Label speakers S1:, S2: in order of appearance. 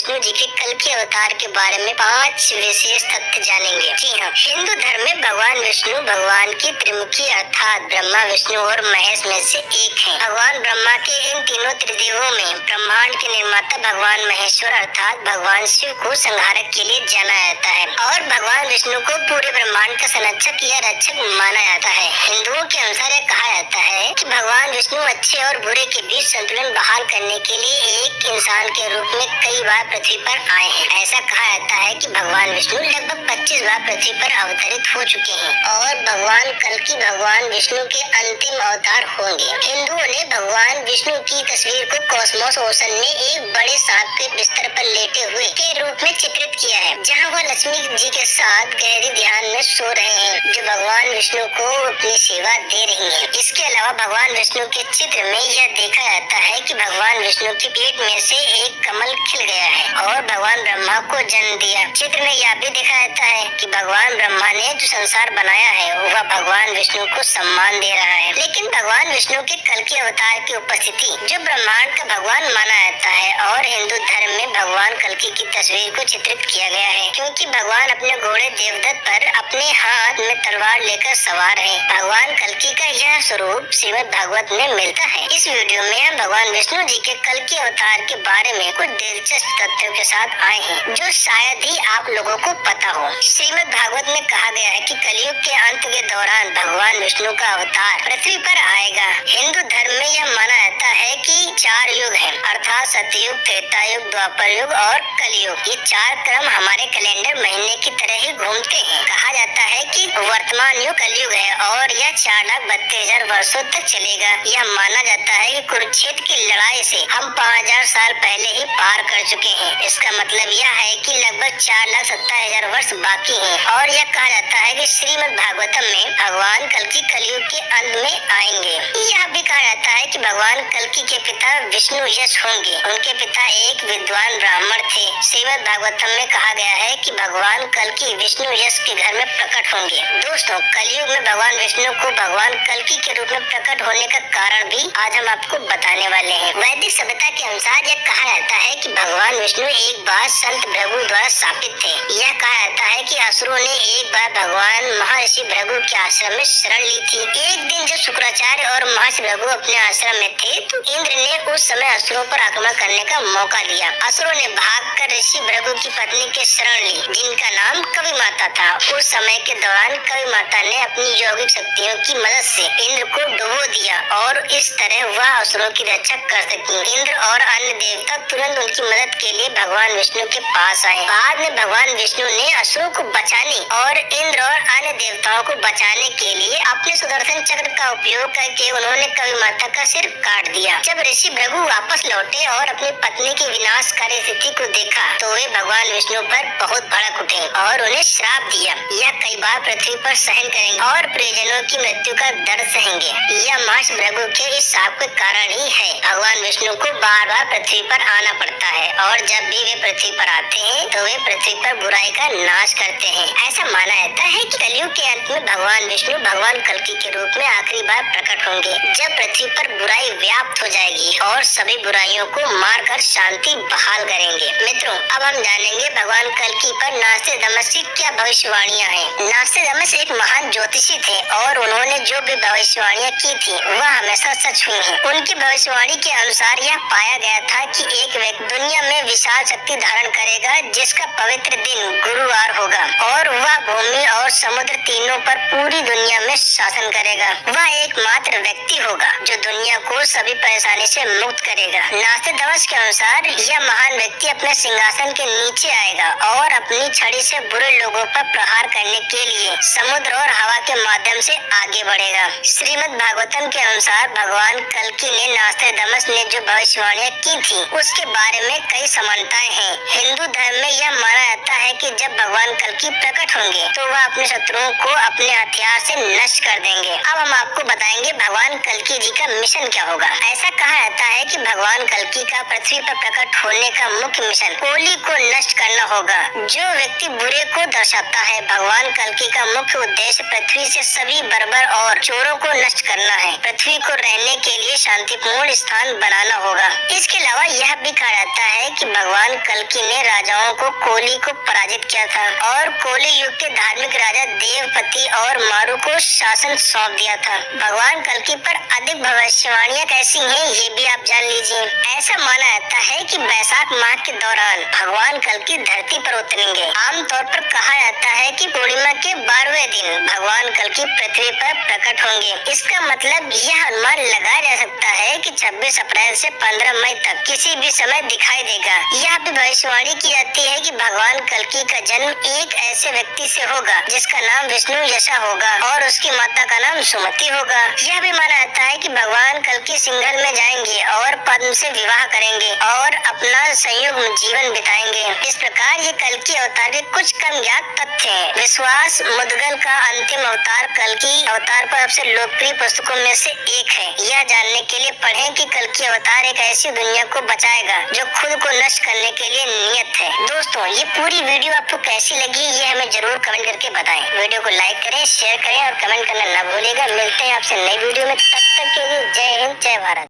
S1: विष्णु जी के कल के अवतार के बारे में 5 विशेष तथ्य जानेंगे। जी हाँ, हिंदू धर्म में भगवान विष्णु भगवान की त्रिमुखी अर्थात ब्रह्मा, विष्णु और महेश में से एक हैं। भगवान ब्रह्मा के इन तीनों त्रिदेवों में ब्रह्मांड के निर्माता भगवान महेश्वर अर्थात भगवान शिव को संहारक के लिए जाना जाता है और भगवान विष्णु को पूरे ब्रह्मांड का संरक्षक या रक्षक माना जाता है। हिंदुओं के अनुसार यह कहा जाता है कि भगवान विष्णु अच्छे और बुरे के बीच संतुलन बहाल करने के लिए एक इंसान के रूप में कई बार पृथ्वी पर आए हैं। ऐसा कहा जाता है कि भगवान विष्णु लगभग 25 बार पृथ्वी पर अवतरित हो चुके हैं और भगवान कल्कि भगवान विष्णु के अंतिम अवतार होंगे। हिंदुओं ने भगवान विष्णु की तस्वीर को कॉस्मोस ओशन में एक बड़े सांप के बिस्तर पर लेटे हुए के रूप में चित्रित किया है, जहां वह लक्ष्मी जी के साथ गहरी ध्यान में सो रहे हैं, जो भगवान विष्णु को अपनी सेवा दे रही है। इसके अलावा भगवान विष्णु के चित्र में यह देखा जाता है कि भगवान विष्णु के पेट में से एक कमल खिल गया है और भगवान ब्रह्मा को जन्म दिया। चित्र में यह भी देखा जाता है कि भगवान ब्रह्मा ने जो संसार बनाया है वह भगवान विष्णु को सम्मान दे रहा है। लेकिन भगवान विष्णु के कल के अवतार की उपस्थिति जो ब्रह्मांड का भगवान माना जाता है और हिंदू धर्म में भगवान कल्कि की तस्वीर को चित्रित किया गया है, क्योंकि भगवान अपने घोड़े देवदत्त पर अपने हाथ में तलवार लेकर सवार है। भगवान कल्कि का यह स्वरूप श्रीमद् भागवत में मिलता है। इस वीडियो में हम भगवान विष्णु जी के कल के अवतार के बारे में कुछ दिलचस्प तथ्यों के साथ आए हैं जो शायद ही आप लोगों को पता हो। श्रीमद् भागवत में कहा गया है कि कलयुग के अंत के दौरान भगवान विष्णु का अवतार पृथ्वी पर आएगा। हिंदू धर्म में यह माना जाता है कि 4 युग हैं, अर्थात सतयुग, त्रेता युग, द्वापर युग और कलयुग। ये 4 क्रम हमारे कैलेंडर महीने की तरह ही घूमते हैं। कहा जाता है कि वर्तमान युग कलयुग है और यह 4,32,000 वर्षों तक चलेगा। यह माना जाता है कि कुरुक्षेत्र की लड़ाई से हम 5000 साल पहले ही पार कर चुके हैं। इसका मतलब यह है कि लगभग 4,70,000 वर्ष बाकी हैं और यह कहा जाता है कि श्रीमद् भागवतम में भगवान कल्कि कलयुग के अंत में आएंगे। यह भी कहा जाता है कि भगवान कल्कि के पिता विष्णु यश होंगे। उनके पिता एक विद्वान ब्राह्मण थे। श्रीमद् भागवतम में कहा गया है कि भगवान कल्कि विष्णु यश के घर में प्रकट होंगे। दोस्तों, कलयुग में भगवान विष्णु को भगवान कल्कि के रूप में प्रकट होने का कारण भी आज हम आपको बताने वाले हैं। वैदिक सभ्यता के अनुसार यह कहा जाता है कि भगवान विष्णु एक बार संत भृगु द्वारा स्थापित थे। यह कहा जाता है कि असुरों ने एक बार भगवान महर्षि भृगु के आश्रम में शरण ली थी। एक दिन जब शुक्राचार्य और महर्षि भृगु अपने आश्रम में थे तो इंद्र ने उस समय असुरों पर आक्रमण करने का मौका लिया। असुरों ने भागकर ऋषि भृगु की पत्नी के शरण ली, जिनका नाम कवि माता था। उस समय के दौरान कवि माता ने अपनी यौगिक शक्तियों की मदद से इंद्र को डुबो दिया और इस तरह वह असुरों की रक्षा कर सकी। इंद्र और अन्य देवता तुरंत उनकी मदद के लिए भगवान विष्णु के पास आए। बाद में भगवान विष्णु ने असुरों को बचाने और इंद्र और अन्य देवताओं को बचाने के लिए अपने सुदर्शन चक्र का उपयोग करके उन्होंने कवि माता का सिर काट दिया। जब ऋषि भृगु वापस लौटे और अपनी पत्नी की विनाशकारी स्थिति को देखा तो वे भगवान विष्णु पर बहुत भड़क उठे और उन्हें श्राप दिया। यह कई बार पृथ्वी पर सहन करेंगे और प्रियजनों की मृत्यु का दर्द सहेंगे। यह महर्षि भृगु के इस शाप के कारण ही है भगवान विष्णु को बार बार पृथ्वी पर आना पड़ता है और जब भी वे पृथ्वी पर आते हैं तो वे पृथ्वी पर बुराई का नाश करते हैं। ऐसा माना जाता है कि कलयुग के अंत में भगवान विष्णु भगवान कल्कि के रूप में आखिरी बार प्रकट होंगे, जब पृथ्वी पर बुराई व्याप्त हो जाएगी और सभी बुराइयों को मारकर शांति बहाल करेंगे। मित्रों, अब हम जानेंगे भगवान कल्कि पर नास्तिदमस की क्या भविष्यवाणियाँ हैं। नास्तिदमस एक महान ज्योतिषी थे और उन्होंने जो भी भविष्यवाणियाँ की थी वह हमेशा सच हुई हैं। उनकी भविष्यवाणी के अनुसार यह पाया गया था कि एक व्यक्ति दुनिया में विशाल शक्ति धारण करेगा, जिसका पवित्र दिन गुरुवार होगा और वह भूमि और समुद्र तीनों पर पूरी दुनिया में शासन करेगा। वह एकमात्र व्यक्ति होगा जो दुनिया को सभी परेशानी से मुक्त करेगा। नास्तिदमस के अनुसार यह महान व्यक्ति अपने सिंहासन के नीचे आएगा और अपनी छड़ी से बुरे लोगों पर प्रहार करने के लिए समुद्र और हवा के माध्यम से आगे बढ़ेगा। श्रीमद् भागवतम के अनुसार भगवान कल्कि ने नास्तिदमस ने जो भविष्यवाणियाँ की थी उसके बारे में कई समानताएं हैं। हिंदू धर्म में यह माना जाता है कि जब भगवान कल्कि प्रकट होंगे तो वह अपने शत्रुओं को अपने हथियार से नष्ट कर देंगे। अब हम आपको बताएंगे भगवान कल्कि जी का मिशन क्या होगा। ऐसा कहा जाता है कि भगवान कल्कि का पृथ्वी पर प्रकट होने का मुख्य मिशन कोली को नष्ट करना होगा, जो व्यक्ति बुरे को दर्शाता है। भगवान कल्कि का मुख्य उद्देश्य पृथ्वी से सभी बर्बर और चोरों को नष्ट करना है। पृथ्वी को रहने के लिए शांतिपूर्ण स्थान बनाना होगा। इसके अलावा यह भी कहा जाता है कि भगवान कल्कि ने राजाओं को कोली को पराजित किया था और कोली युग के धार्मिक राजा देवपति और मारू को शासन सौंप दिया था। भगवान कल्कि पर अधिक भविष्यवाणियां कैसी हैं ये भी आप जान लीजिए। ऐसा माना जाता है कि वैशाख माह के दौरान भगवान कल्कि धरती पर उतरेंगे। आमतौर पर कहा जाता है कि पूर्णिमा के 12वें दिन भगवान कल्कि पृथ्वी पर प्रकट होंगे। इसका मतलब यह अनुमान लगाया जा सकता है कि 26 अप्रैल से 15 मई तक किसी भी समय दिखाई देगा। यह भी भविष्यवाणी की जाती है कि भगवान कल्कि का जन्म एक ऐसे व्यक्ति से होगा जिसका नाम विष्णु यशा होगा और उसकी माता का नाम सुमति होगा। यह भी माना जाता है कि भगवान कल्कि सिंघल में जाएंगे और पद्म से विवाह करेंगे और अपना संयुक्त जीवन बिताएंगे। इस प्रकार ये कल्कि अवतार के कुछ कम ज्ञात तथ्य हैं। विश्वास मुद्गल का अंतिम अवतार कल्कि अवतार पर सबसे लोकप्रिय पुस्तकों में से एक है। यह जानने के लिए पढ़ें कि कल्कि अवतार एक ऐसी दुनिया को बचाएगा जो खुद को नष्ट करने के लिए नियत है। दोस्तों, ये पूरी वीडियो आपको कैसी लगी ये हमें जरूर कमेंट करके बताएं। वीडियो को लाइक करें, शेयर करें और कमेंट करना न भूलिएगा। मिलते हैं आपसे नई वीडियो में, तब तक के लिए जय हिंद, जय भारत।